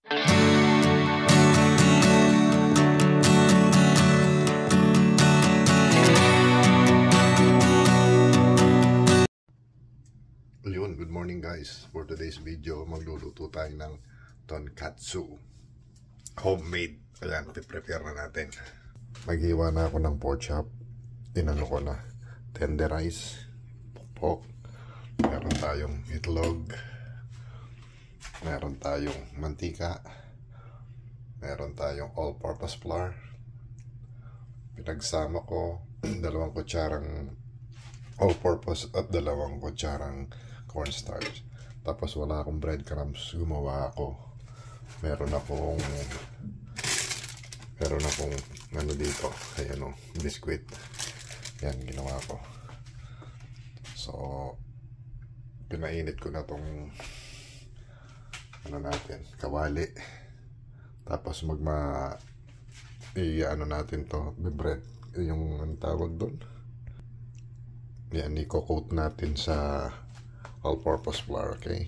Yun, good morning guys. For today's video, magluluto tayo ng tonkatsu. Homemade. Ayan, prepare na natin. Maghiwa na ako ng pork chop. Inano ko na. Tenderize. Pork. Meron tayong itlog. Meron tayong mantika. Meron tayong all-purpose flour. Pinagsama ko 2 kutsarang all-purpose at 2 kutsarang cornstarch. Tapos wala akong breadcrumbs, gumawa ako. Meron akong ano dito, ayan o, biscuit. Yan, ginawa ko. So pinainit ko na tong ano natin, kawali. Tapos ano natin to, bread, yung ang tawag doon. Yan, i-coat natin sa all-purpose flour, okay?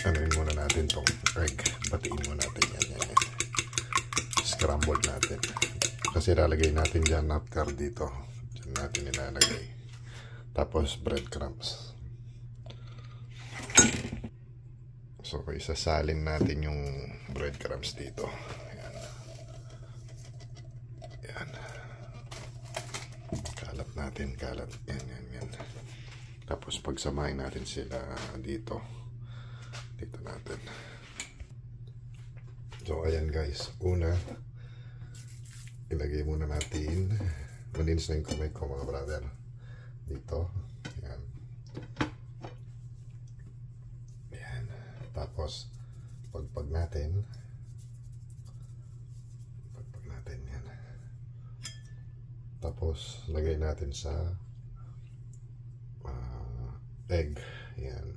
Anuin muna natin tong egg. Batiin muna natin yan. Scramble natin. Kasi lalagay natin dyan napcar dito. Dyan natin ilalagay. Tapos breadcrumbs. So, isasalin natin yung breadcrumbs dito. Ayan. Ayan. Kalat natin, kalat. Yan. Tapos pagsamahin natin sila dito natin. So ayan guys, una ilagay muna natin, malinis na yung kamay ko mga brother, dito. Ayan. Ayan. Tapos pagpag natin yan. Tapos lagay natin sa egg. Yan.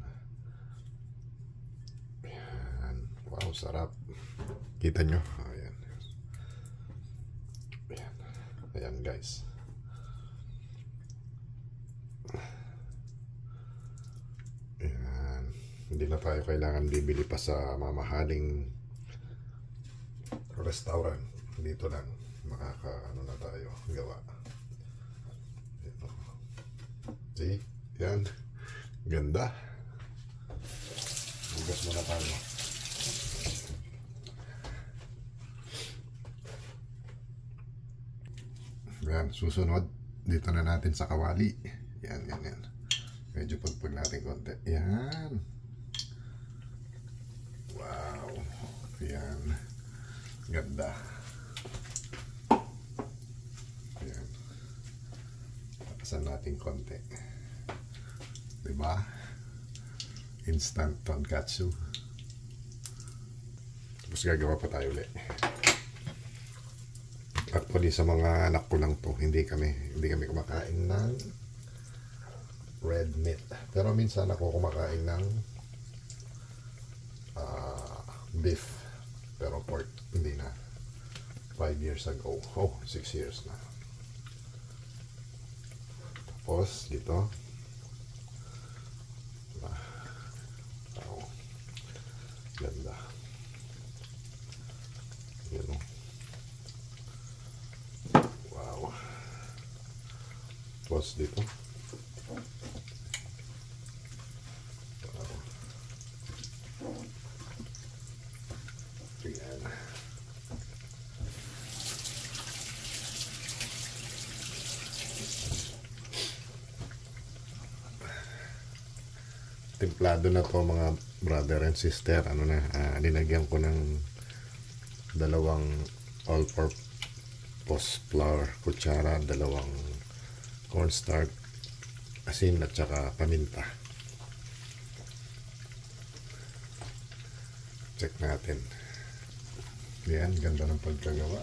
Wow, sarap. Kita nyo? Ayan. Ayan guys. Ayan. Hindi na tayo kailangan bibili pa sa mamahaling restaurant. Dito lang ano na tayo gawa. See? Yan. Ganda. Bugas muna tayo. Yan. Susunod, dito na natin sa kawali. Yan. Medyo pagpag natin konti. Yan. Wow. Yan. Ganda. Yan. Pakasan natin konti. Diba? Instant tonkatsu. Tapos gagawa pa tayo ulit. Actually sa mga anak ko lang to, hindi kami kumakain ng red meat. Pero minsan ako kumakain ng beef. Pero pork hindi na. 5 years ago. 6 years na. Tapos dito ganda. Yan o. Wow. Tapos dito. Wow. Yan. Templado na to mga brother and sister. Linagyan ko ng 2 all-purpose flour, kutsara, 2 cornstarch, asin at saka paminta. Check natin. Yan, ganda ng pagkagawa.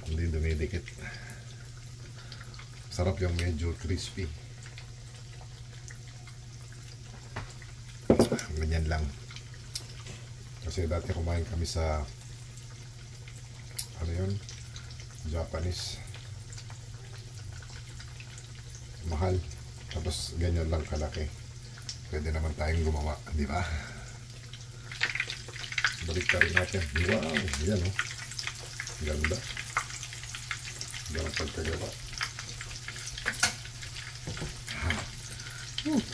Hindi dumidikit. Sarap yung medyo crispy. Ganyan lang. Kasi dati kumain kami sa ano yun, Japanese, mahal, tapos ganyan lang kalaki. Pwede naman tayong gumawa, di ba? Balik ka rin natin. Wow! Yan o. Ganda. Ganda ng pagkagawa.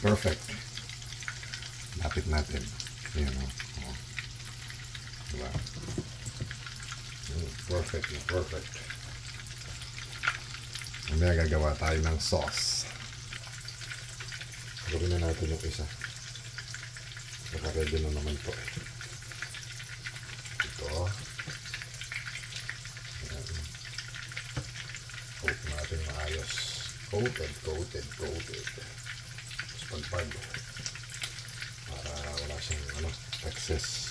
Perfect. Lapit natin. Yan o. Diba? Perfect. Perfect. Mamaya gagawa tayo ng sauce. Gawin na natin yung isa. Naka-ready na naman po. Ito. Ayan. Coat natin maayos. Coated. Tapos pagpag. Para wala siyang excess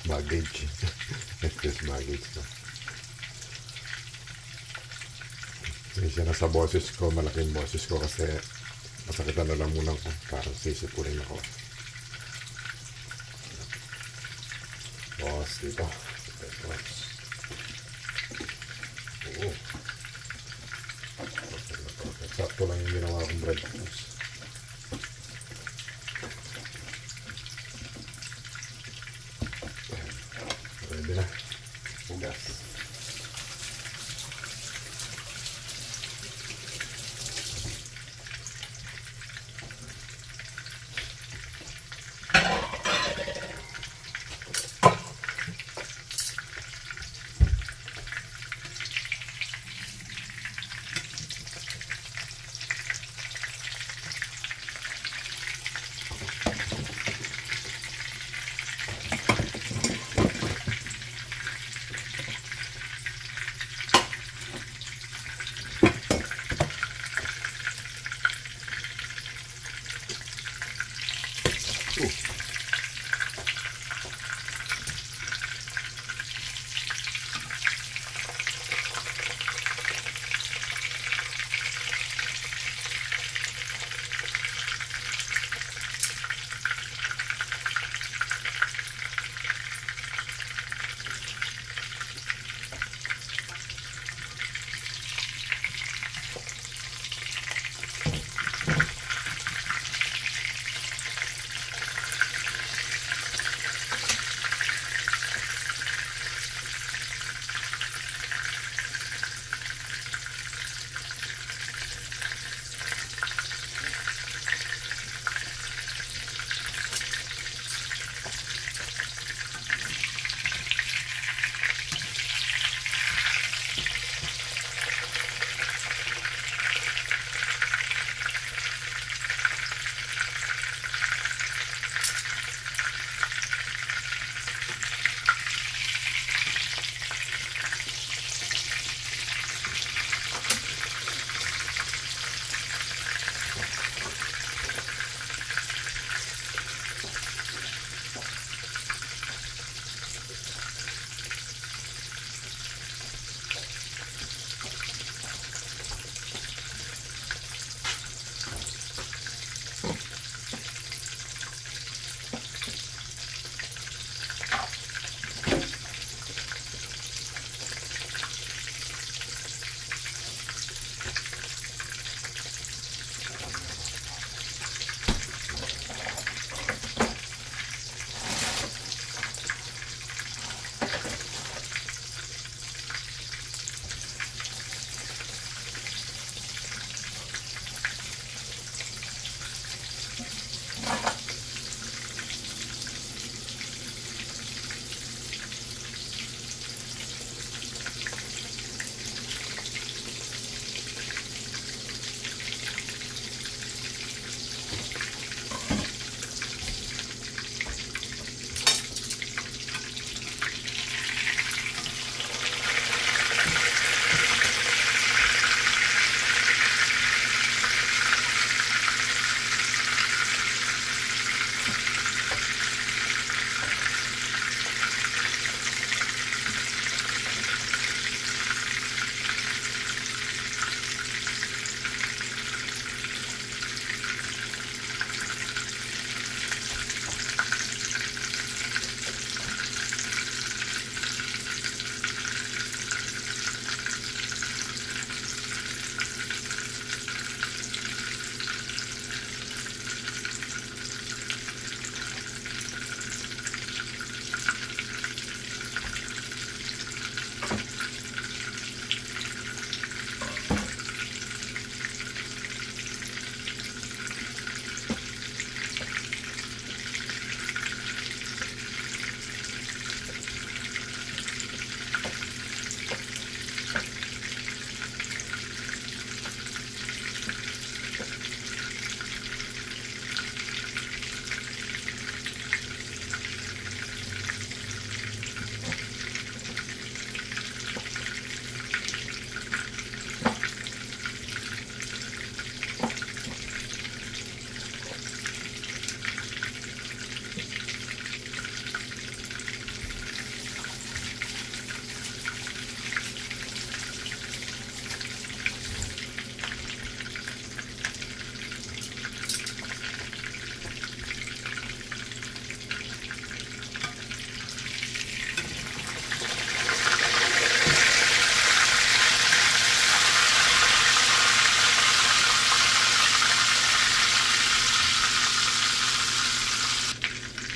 baggage. Excess baggage na. Siya na sa boses ko. Malaking boses ko kasi masakitan na lang muna ko. Parang sisipunin ako. Boss, dito. Oo. Perfect. Sakto lang yung ginawa kong bread toast. Ready na. Ugas.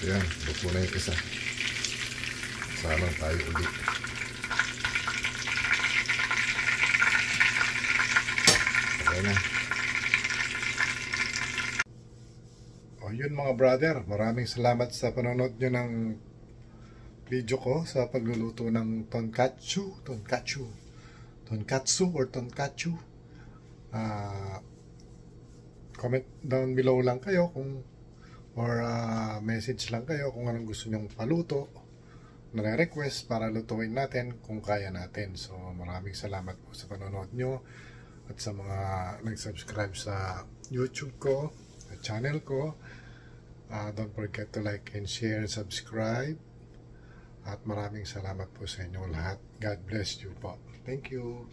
Ayan, luto na yung isa. Sana tayo ulit. Okay na. O yun mga brother, maraming salamat sa panonood nyo ng video ko sa pagluluto ng tonkatsu or tonkatsu. Comment down below lang kayo kung or message lang kayo kung anong gusto nyong paluto na request para lutuin natin kung kaya natin. So maraming salamat po sa panonood nyo at sa mga nag-subscribe sa YouTube ko, sa channel ko. Don't forget to like and share, subscribe. At maraming salamat po sa inyo lahat. God bless you po. Thank you.